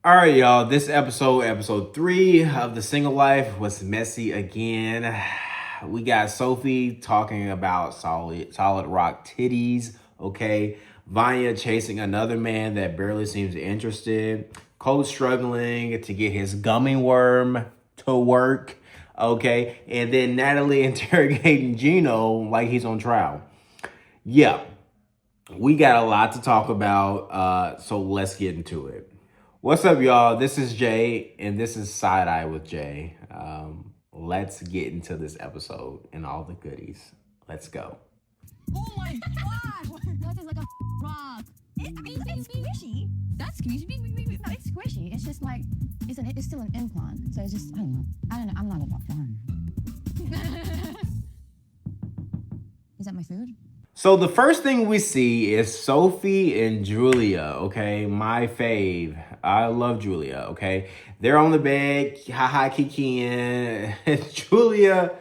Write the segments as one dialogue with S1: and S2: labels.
S1: All right, y'all. This episode 3 of The Single Life, was messy again. We got Sophie talking about solid rock titties. Okay, Vanja chasing another man that barely seems interested. Colt struggling to get his gummy worm to work. Okay, and then Natalie interrogating Gino like he's on trial. Yeah, we got a lot to talk about. So let's get into it. What's up, y'all? This is Jay, and this is Side Eye with Jay. Let's get into this episode and all the goodies. Let's go.
S2: Oh my god! That is like a rock. It's squishy. That's squishy. No, it's squishy. It's just like it's still an implant. So it's just I don't know. I'm not a doctor. Is that my food?
S1: So the first thing we see is Sophie and Julia, okay? My fave. I love Julia, okay? They're on the bed, haha, kikiing. Julia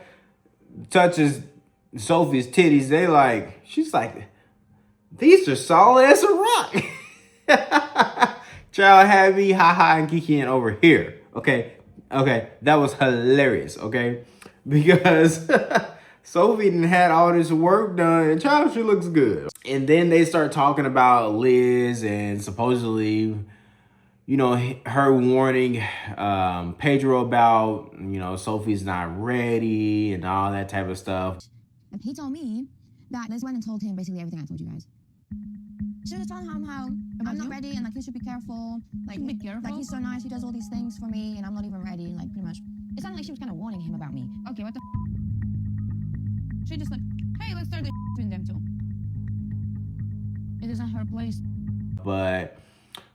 S1: touches Sophie's titties. She's like, these are solid as a rock. Child had me, haha, and kikiing over here, okay? Okay, that was hilarious, okay? Because Sophie done had all this work done, and child, she looks good. And then they start talking about Liz and supposedly, you know, her warning Pedro about, you know, Sophie's not ready and all that type of stuff.
S2: And he told me that Liz went and told him basically everything I told you guys. She was telling him how I'm not ready and like he should be careful. Like he's so nice, he does all these things for me, and I'm not even ready. Like pretty much, it sounded like she was kind of warning him about me. Okay, what the? She just like, hey, let's start the between them two. It isn't her place.
S1: But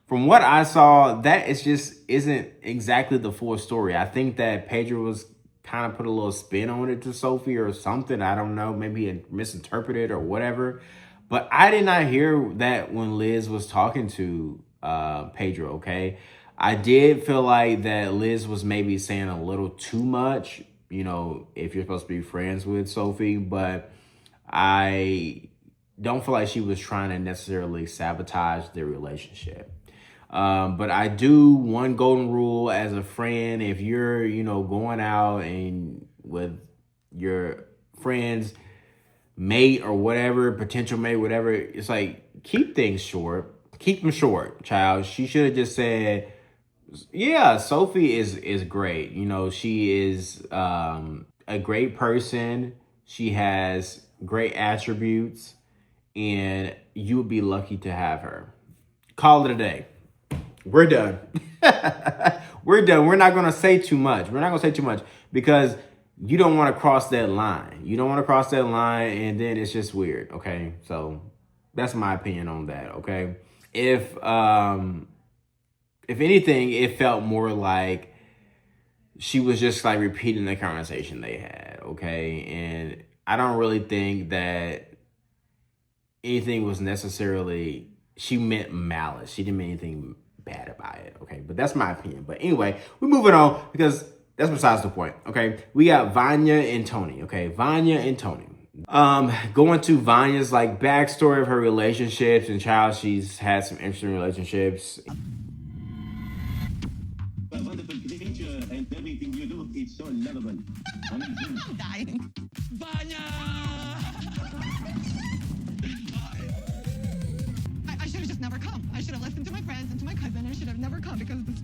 S1: from what I saw, that isn't exactly the full story. I think that Pedro was kind of put a little spin on it to Sophie or something. I don't know. Maybe he misinterpreted or whatever. But I did not hear that when Liz was talking to Pedro, okay? I did feel like that Liz was maybe saying a little too much, you know, if you're supposed to be friends with Sophie. But I don't feel like she was trying to necessarily sabotage their relationship. But I do one golden rule as a friend. If you're, you know, going out and with your friends, mate or whatever, potential mate, whatever, it's like, keep things short. Keep them short, child. She should have just said, yeah, Sophie is great. You know, she is a great person. She has great attributes, and you would be lucky to have her. Call it a day. We're done. We're done. We're not going to say too much. We're not going to say too much because you don't want to cross that line. You don't want to cross that line, and then it's just weird, okay? So that's my opinion on that, okay? If anything, it felt more like she was just like repeating the conversation they had, okay? And I don't really think that anything was necessarily, she meant malice. She didn't mean anything bad about it, okay? But that's my opinion. But anyway, we're moving on because that's besides the point, okay? We got Vanja and Tony, okay? Vanja and Tony. Going to Vanja's like backstory of her relationships and child, she's had some interesting relationships.
S3: A wonderful creature, and everything you do is so lovable.
S2: I'm dying.
S4: Vanja!
S2: I should have just never come. I should have listened to my friends and to my cousin. I should have never come because this.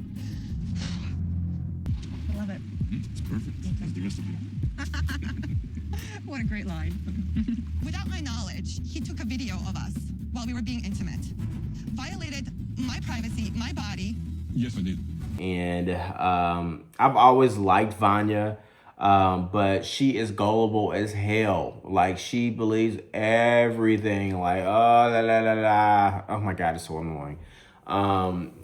S2: I love it.
S4: It's perfect. It's the recipe.
S2: What a great line. Without my knowledge, he took a video of us while we were being intimate. Violated my privacy, my body.
S4: Yes, I did.
S1: And I've always liked Vanja, but she is gullible as hell. Like, she believes everything. Like, oh, la, la, la, la. Oh, my God, it's so annoying.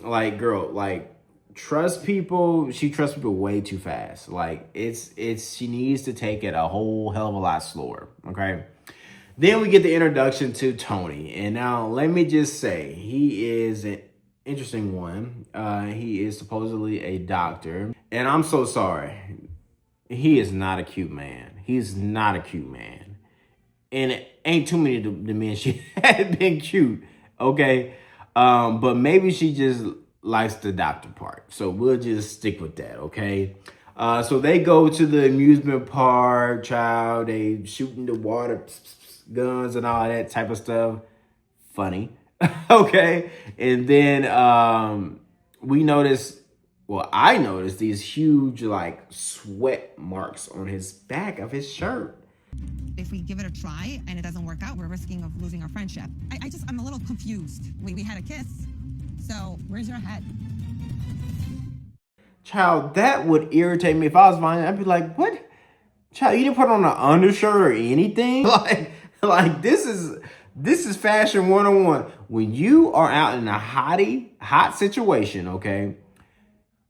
S1: Like, girl, like, trust people. She trusts people way too fast. Like, she needs to take it a whole hell of a lot slower, okay? Then we get the introduction to Tony. And now, let me just say, he is an interesting one. He is supposedly a doctor. And I'm so sorry. He is not a cute man. He's not a cute man. And it ain't too many the men she had been cute, okay? But maybe she just likes the doctor part. So we'll just stick with that, okay? So they go to the amusement park, child. They shooting the water guns and all that type of stuff. Funny. Okay. And then we notice, well, I noticed these huge like sweat marks on his back of his shirt.
S5: If we give it a try and it doesn't work out, we're risking of losing our friendship. I'm a little confused. We had a kiss. So where's your head?
S1: Child, that would irritate me if I was Vanya. I'd be like, what? Child, you didn't put on an undershirt or anything? Like this is fashion 101. When you are out in a hot situation, okay,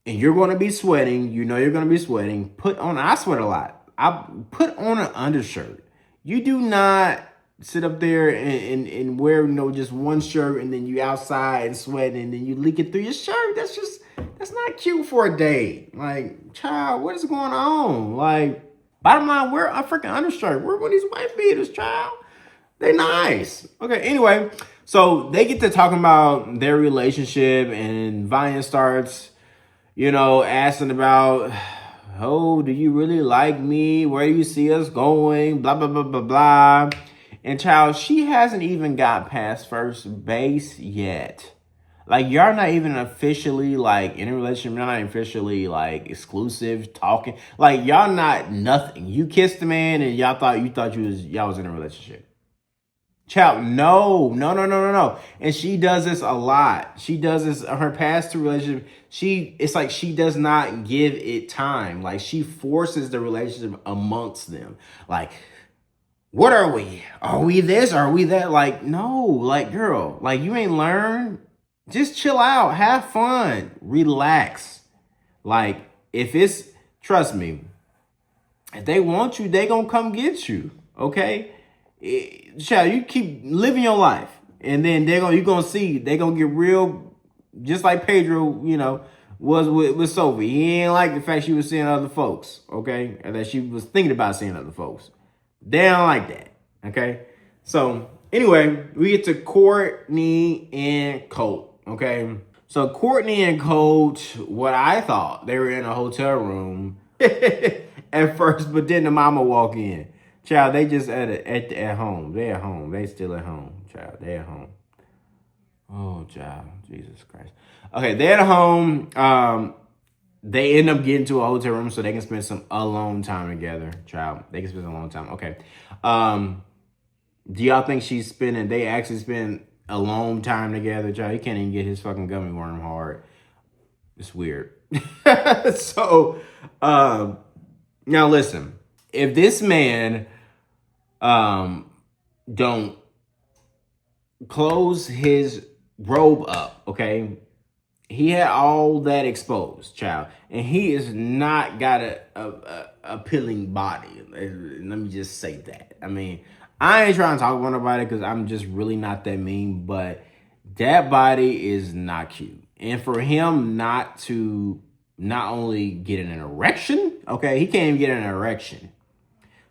S1: and you're going to be sweating, you know you're going to be sweating, I sweat a lot. I put on an undershirt. You do not sit up there and wear, just one shirt and then you outside and sweating and then you leak it through your shirt. That's not cute for a date. Like, child, what is going on? Like, bottom line, wear a freaking undershirt. Wear one of these white beaters, child. They're nice. Okay, anyway, so they get to talking about their relationship and Vanya starts, asking about, oh, do you really like me? Where do you see us going? Blah, blah, blah, blah, blah. And child, she hasn't even got past first base yet. Like, y'all not even officially, like, in a relationship. You're not officially, like, exclusive, talking. Like, y'all not nothing. You kissed the man and y'all was in a relationship. Child, no. And she does this a lot. She does this, her past two relationships. It's like she does not give it time. Like, she forces the relationship amongst them. Like, what are we? Are we this? Are we that? Like, no, like, girl, like, you ain't learned. Just chill out, have fun, relax. Like, trust me, if they want you, they gonna come get you, okay? Child, you keep living your life, and then you're gonna see, they gonna get real, just like Pedro, was with Sophie. He ain't like the fact she was seeing other folks, okay? And that she was thinking about seeing other folks. They don't like that, okay? So, anyway, we get to Courtney and Colt. Okay, so Courtney and Colt, what I thought, they were in a hotel room at first, but then the mama walk in. Child, they just at home. They at home. They still at home. Child, they at home. Oh, child, Jesus Christ. Okay, they at home. They end up getting to a hotel room so they can spend some alone time together. Child, they can spend some alone time. Okay. Do y'all think they actually spend alone time together, child? He can't even get his fucking gummy worm hard. It's weird. So, now listen, if this man, don't close his robe up, okay? He had all that exposed, child, and he is not got a appealing body. Let me just say that. I mean, I ain't trying to talk about nobody because I'm just really not that mean, but that body is not cute. And for him not only get an erection, okay, he can't even get an erection.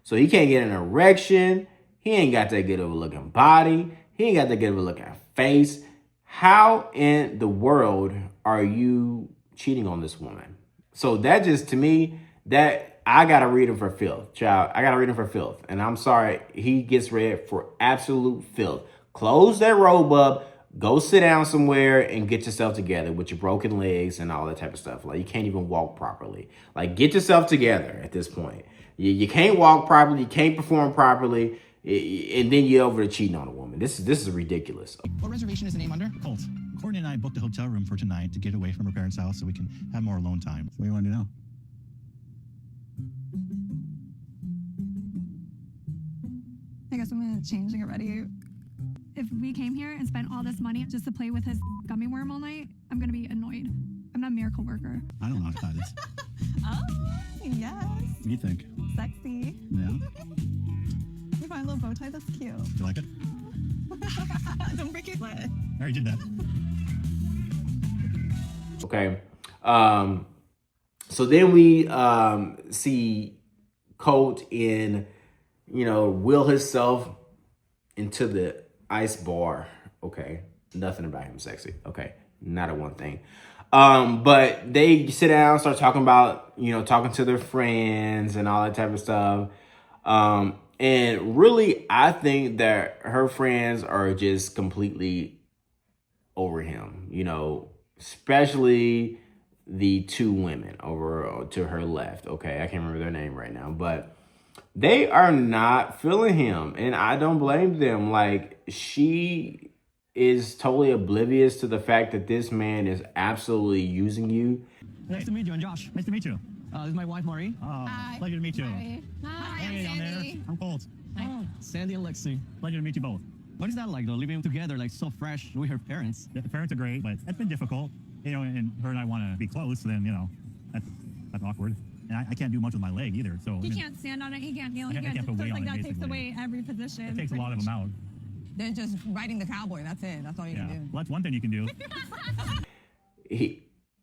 S1: So he can't get an erection. He ain't got that good of a looking body. He ain't got that good of a looking face. How in the world are you cheating on this woman? So that just, to me, that I got to read him for filth, child. I got to read him for filth. And I'm sorry, he gets read for absolute filth. Close that robe up, go sit down somewhere and get yourself together with your broken legs and all that type of stuff. Like, you can't even walk properly. Like, get yourself together at this point. You can't walk properly. You can't perform properly. And then you're over to cheating on a woman. This is ridiculous.
S6: What reservation is the name under? Colt. Courtney and I booked a hotel room for tonight to get away from her parents' house so we can have more alone time. So what do you want to do now?
S7: I guess I'm gonna change and get ready. If we came here and spent all this money just to play with his gummy worm all night, I'm gonna be annoyed. I'm not a miracle worker.
S6: I don't know how to tie this.
S7: Oh, yes.
S6: What do you think?
S7: Sexy.
S6: Yeah?
S7: You find a little bow tie that's cute.
S6: You like it?
S7: Don't break your leg.
S6: I already did that.
S1: Okay. So then we see Colt will himself into the ice bar. Okay. Nothing about him sexy. Okay. Not a one thing. But they sit down, start talking about, talking to their friends and all that type of stuff. And really, I think that her friends are just completely over him, especially the two women over to her left. Okay, I can't remember their name right now, but they are not feeling him. And I don't blame them. Like, she is totally oblivious to the fact that this man is absolutely using you.
S6: Nice to meet you, and Josh. Nice to meet you.
S8: This is my wife, Marie.
S6: Oh, pleasure to meet you.
S2: Hi,
S6: Hey, down there.
S2: Sandy.
S6: I'm Colt.
S8: Oh, Sandy and Lexi.
S6: Pleasure to meet you both.
S8: What is that like, though, living together, like, so fresh with her parents?
S6: The parents are great, but it's been difficult. And her and I want to be close, so then, that's awkward. And I can't do much with my leg either, so.
S7: He can't stand on it. He can't kneel.
S6: I
S7: He
S6: can't
S7: can't.
S6: put
S7: So
S6: weight
S7: it's
S6: on
S7: like
S6: it,
S7: that takes
S6: basically.
S7: away every position.
S6: It takes a lot of them out.
S5: Then just riding the cowboy. That's it. That's all you
S6: Yeah,
S5: can do.
S6: well, that's one thing you can do.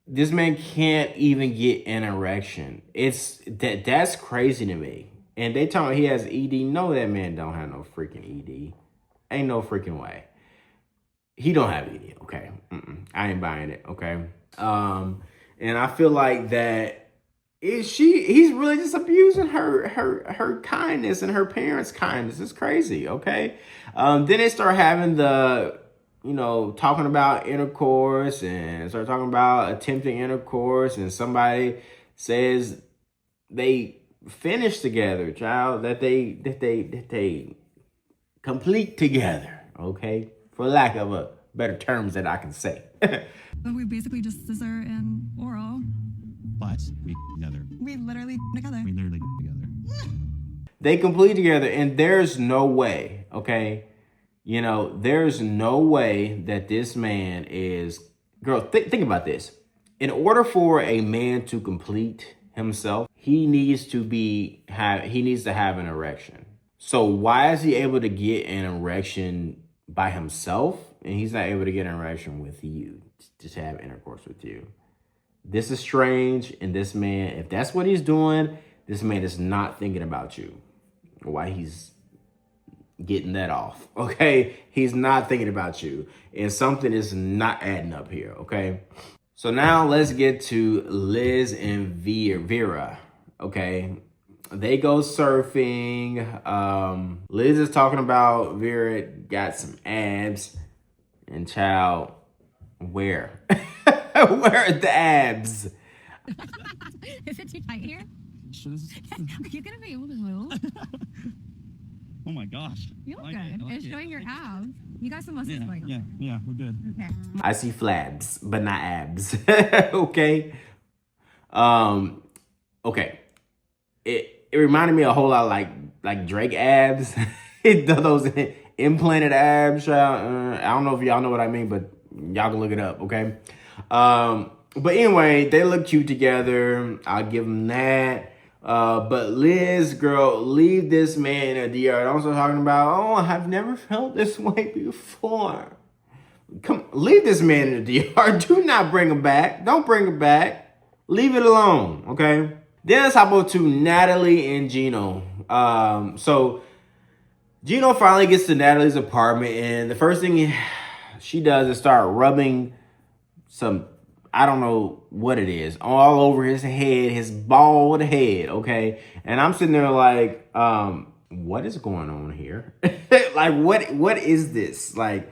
S1: This man can't even get an erection. That's crazy to me. And they tell me he has ED. No, that man don't have no freaking ED. Ain't no freaking way. He don't have ED. Okay, I ain't buying it. Okay, and I feel like that he's really just abusing her kindness and her parents' kindness. It's crazy. Okay, then they start having the talking about intercourse and start talking about attempting intercourse, and somebody says they finish together, child, that they complete together, okay, for lack of a better terms that I can say.
S7: We basically just scissor and oral.
S6: But we together.
S7: We literally together.
S6: We literally together.
S1: They complete together, and there's no way, okay, there's no way that this man is, girl, think about this. In order for a man to complete himself, he needs to have an erection. So why is he able to get an erection by himself and he's not able to get an erection with you, just to have intercourse with you? This is strange. And this man, if that's what he's doing, this man is not thinking about you. Why he's getting that off, okay? He's not thinking about you. And something is not adding up here, okay? So now let's get to Liz and Vera, okay? They go surfing. Liz is talking about Vera got some abs. And child, where? Where are the abs?
S7: Is it too tight here? Are you gonna be able to move?
S6: Oh my gosh.
S7: You look good. It's showing your abs. You got some muscles going on.
S6: Yeah, we're good.
S7: Okay.
S1: I see flabs, but not abs. Okay. Okay. It reminded me a whole lot like Drake abs. Those implanted abs. I don't know if y'all know what I mean, but y'all can look it up, okay? But anyway, they look cute together. I'll give them that. But Liz, girl, leave this man in the DR. Also talking about, I've never felt this way before. Come, leave this man in the DR. Do not bring him back. Don't bring him back. Leave it alone, okay? Then let's hop over to Natalie and Gino. So Gino finally gets to Natalie's apartment, and the first thing she does is start rubbing some, I don't know what it is, all over his head, his bald head, okay? And I'm sitting there like, what is going on here? Like, what is this? Like,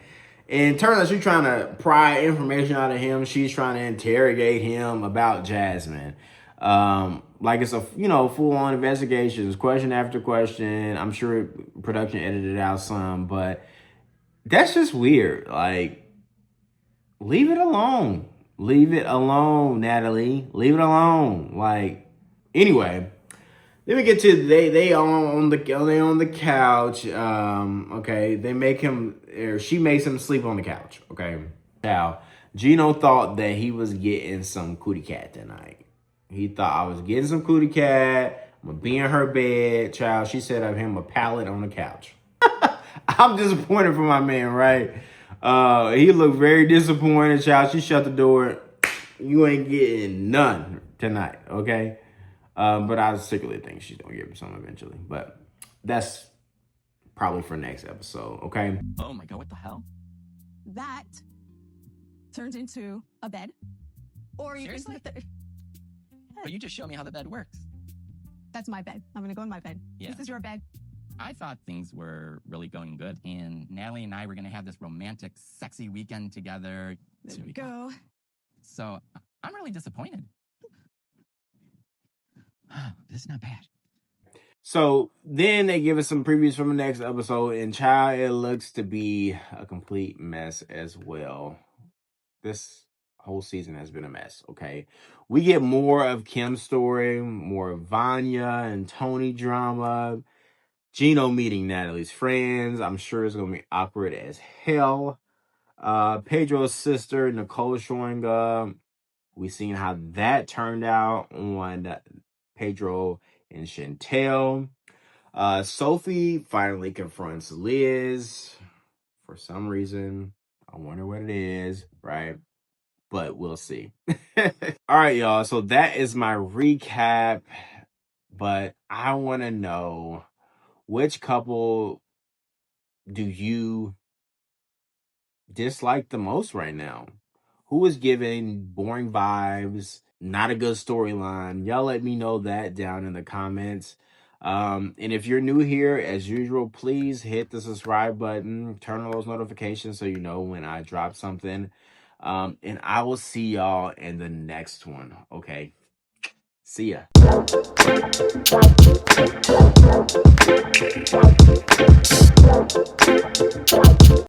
S1: and it turns out she's trying to pry information out of him. She's trying to interrogate him about Jasmine. Like it's a, full-on investigation. It's question after question. I'm sure production edited out some, but that's just weird. Like, leave it alone. Leave it alone, Natalie. Leave it alone. Like, anyway, then we get to they on the couch. Okay, they make him, or she makes him sleep on the couch. Okay, now Gino thought that he was getting some cootie cat tonight. He thought I was getting some cootie cat. I'm gonna be in her bed, child. She set up him a pallet on the couch. I'm disappointed for my man, right? He looked very disappointed, child. She shut the door. You ain't getting none tonight, okay? But I secretly think she's gonna give him some eventually. But that's probably for next episode, okay?
S8: Oh my God, what the hell?
S5: That turns into a bed.
S7: Or you
S5: Seriously?
S7: think that
S5: But you just showed me how the bed works.
S7: that's my bed. I'm gonna go in my bed.
S5: Yeah.
S7: This is your bed.
S5: I thought things were really going good, and Natalie and I were gonna have this romantic, sexy weekend together.
S7: There we go.
S5: So I'm really disappointed. This is not bad.
S1: So then they give us some previews from the next episode, and child, it looks to be a complete mess as well. This whole season has been a mess, okay? We get more of Kim's story, more of Vanya and Tony drama, Gino meeting Natalie's friends. I'm sure it's going to be awkward as hell. Pedro's sister, Nicole, showing up. We seen how that turned out on Pedro and Chantel. Sophie finally confronts Liz for some reason. I wonder what it is, right? But we'll see. All right, y'all. So that is my recap. But I want to know, which couple do you dislike the most right now? Who is giving boring vibes, not a good storyline? Y'all let me know that down in the comments. And if you're new here, as usual, please hit the subscribe button, turn on those notifications so you know when I drop something. And I will see y'all in the next one. Okay. See ya.